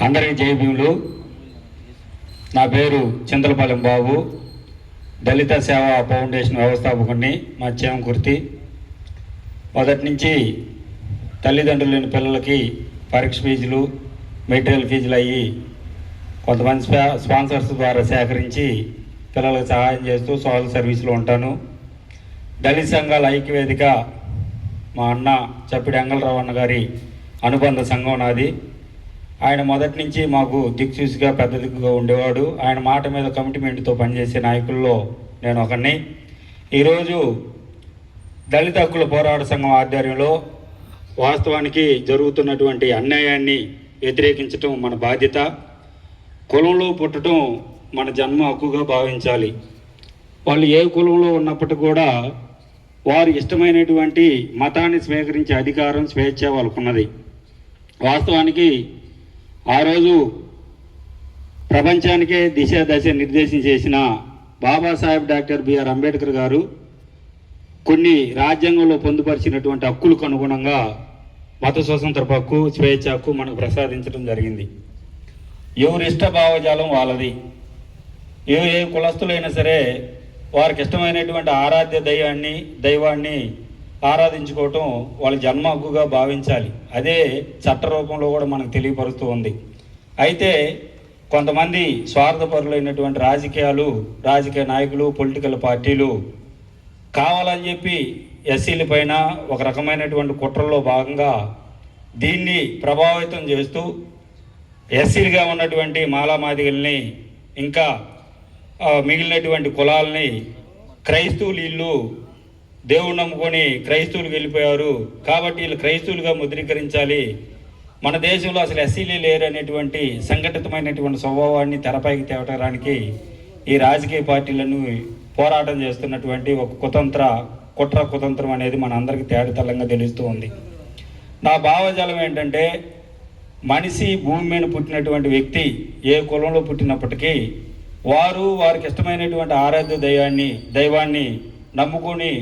అందరికీ జై భీములు. నా పేరు చింతలపాలెం బాబు, దళిత సేవా ఫౌండేషన్ వ్యవస్థాపకుడిని. మా చేమకుర్తి. మొదటి నుంచి తల్లిదండ్రులు లేని పిల్లలకి పరీక్ష ఫీజులు, మెటీరియల్ ఫీజులు అయ్యి కొంతమంది స్పాన్సర్స్ ద్వారా సేకరించి పిల్లలకు సహాయం చేస్తూ సోషల్ సర్వీస్లో ఉంటాను. దళిత సంఘాల ఐక్యవేదిక మా అన్న చప్పిడి అంగళరావు అన్న గారి అనుబంధ సంఘం నాది. ఆయన మొదటి నుంచి మాకు దిక్సూసిగా పెద్ద దిక్కుగా ఉండేవాడు. ఆయన మాట మీద కమిట్మెంట్తో పనిచేసే నాయకుల్లో నేను ఒకరిని. ఈరోజు దళిత హక్కుల పోరాట సంఘం ఆధ్వర్యంలో వాస్తవానికి జరుగుతున్నటువంటి అన్యాయాన్ని వ్యతిరేకించటం మన బాధ్యత. కులంలో పుట్టడం మన జన్మ హక్కుగా భావించాలి. వాళ్ళు ఏ కులంలో ఉన్నప్పటికీ కూడా వారు ఇష్టమైనటువంటి మతాన్ని స్వీకరించే అధికారం, స్వేచ్ఛ వాళ్ళకున్నది. వాస్తవానికి ఆ రోజు ప్రపంచానికే దశ నిర్దేశం చేసిన బాబాసాహెబ్ డాక్టర్ బిఆర్ అంబేద్కర్ గారు కొన్ని రాజ్యాంగంలో పొందుపరిచినటువంటి హక్కులకు అనుగుణంగా మత స్వతంత్ర హక్కు, స్వేచ్ఛ హక్కు మనకు ప్రసాదించడం జరిగింది. ఎవరి ఇష్ట భావజాలం వాళ్ళది. ఏ కులస్తులైనా సరే వారికి ఇష్టమైనటువంటి ఆరాధ్య దైవాన్ని ఆరాధించుకోవటం వాళ్ళ జన్మ హక్కుగా భావించాలి. అదే చట్ట రూపంలో కూడా మనకు తెలియపరుస్తూ ఉంది. అయితే కొంతమంది స్వార్థపరులైనటువంటి రాజకీయ నాయకులు, పొలిటికల్ పార్టీలు కావాలని చెప్పి ఎస్సీల పైన ఒక రకమైనటువంటి కుట్రల్లో భాగంగా దీన్ని ప్రభావితం చేస్తూ ఎస్సీలుగా ఉన్నటువంటి మాలామాదిగల్ని, ఇంకా మిగిలినటువంటి కులాలని క్రైస్తవులు, వీళ్ళు దేవుడు నమ్ముకొని క్రైస్తవులకు వెళ్ళిపోయారు కాబట్టి వీళ్ళు క్రైస్తవులుగా ముద్రీకరించాలి, మన దేశంలో అసలు ఎస్సీలే లేరు అనేటువంటి సంఘటితమైనటువంటి స్వభావాన్ని తెరపైకి తేవడానికి ఈ రాజకీయ పార్టీలను పోరాటం చేస్తున్నటువంటి ఒక కుతంత్రం అనేది మన అందరికీ తేటతెల్లంగా తెలుస్తూ ఉంది. నా భావజాలం ఏంటంటే, మనిషి భూమి మీద పుట్టినటువంటి వ్యక్తి ఏ కులంలో పుట్టినప్పటికీ వారికి ఇష్టమైనటువంటి ఆరాధ్య దైవాన్ని నమ్ముకొని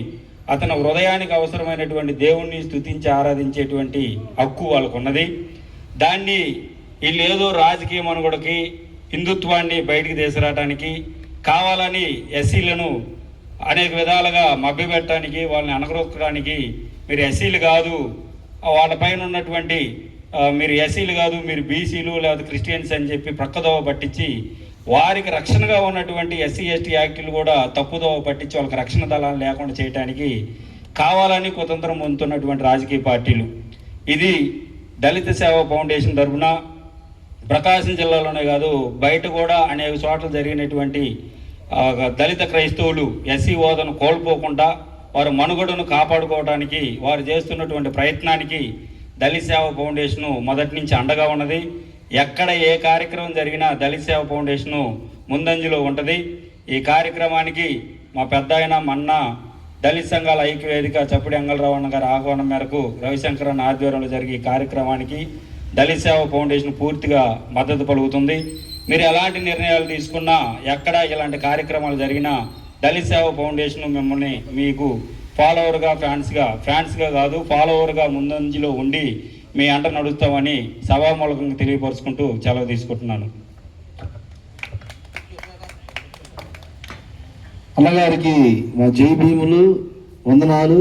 అతని హృదయానికి అవసరమైనటువంటి దేవుణ్ణి స్తుతించి ఆరాధించేటువంటి హక్కు వాళ్ళకు ఉన్నది. దాన్ని వీళ్ళు ఏదో రాజకీయ మనుగడకి, హిందుత్వాన్ని బయటికి తీసుకురావడానికి కావాలని ఎస్సీలను అనేక విధాలుగా మభ్యపెట్టడానికి, వాళ్ళని అణగరొక్కడానికి, మీరు ఎస్సీలు కాదు, వాళ్ళపైన ఉన్నటువంటి మీరు ఎస్సీలు కాదు, మీరు బీసీలు లేదా క్రిస్టియన్స్ అని చెప్పి ప్రక్కదోవ పట్టించి వారికి రక్షణగా ఉన్నటువంటి ఎస్సీ ఎస్టీ యాక్టులు కూడా తప్పుదోవ పట్టించి వాళ్ళకి రక్షణ దళాలు లేకుండా చేయడానికి కావాలని కుతంత్రం పొందుతున్నటువంటి రాజకీయ పార్టీలు. ఇది దళిత సేవా ఫౌండేషన్ తరఫున ప్రకాశం జిల్లాలోనే కాదు బయట కూడా అనేక చోట్ల జరిగినటువంటి దళిత క్రైస్తవులు ఎస్సీ హోదాను కోల్పోకుండా వారి మనుగడను కాపాడుకోవడానికి వారు చేస్తున్నటువంటి ప్రయత్నానికి దళిత సేవా ఫౌండేషను మొదటి నుంచి అండగా ఉన్నది. ఎక్కడ ఏ కార్యక్రమం జరిగినా దళిత సేవా ఫౌండేషను ముందంజలో ఉంటుంది. ఈ కార్యక్రమానికి మా పెద్ద ఆయన మన్న దళిత సంఘాల ఐక్యవేదిక చప్పిడి అంగళరావు అన్న గారి ఆహ్వానం మేరకు రవిశంకర్ అన్న ఆధ్వర్యంలో జరిగే ఈ కార్యక్రమానికి దళిత సేవా ఫౌండేషన్ పూర్తిగా మద్దతు పలుకుతుంది. మీరు ఎలాంటి నిర్ణయాలు తీసుకున్నా, ఎక్కడ ఇలాంటి కార్యక్రమాలు జరిగినా దళిత సేవా ఫౌండేషన్ మిమ్మల్ని మీకు ఫాలోవర్గా, ఫ్యాన్స్గా కాదు ఫాలోవర్గా ముందంజలో ఉండి మీ అంట నడుస్తామని సభామూలకంగా తెలియపరుచుకుంటూ సెలవు తీసుకుంటున్నాను. అన్నగారికి మా జై భీములు, వందనాలు.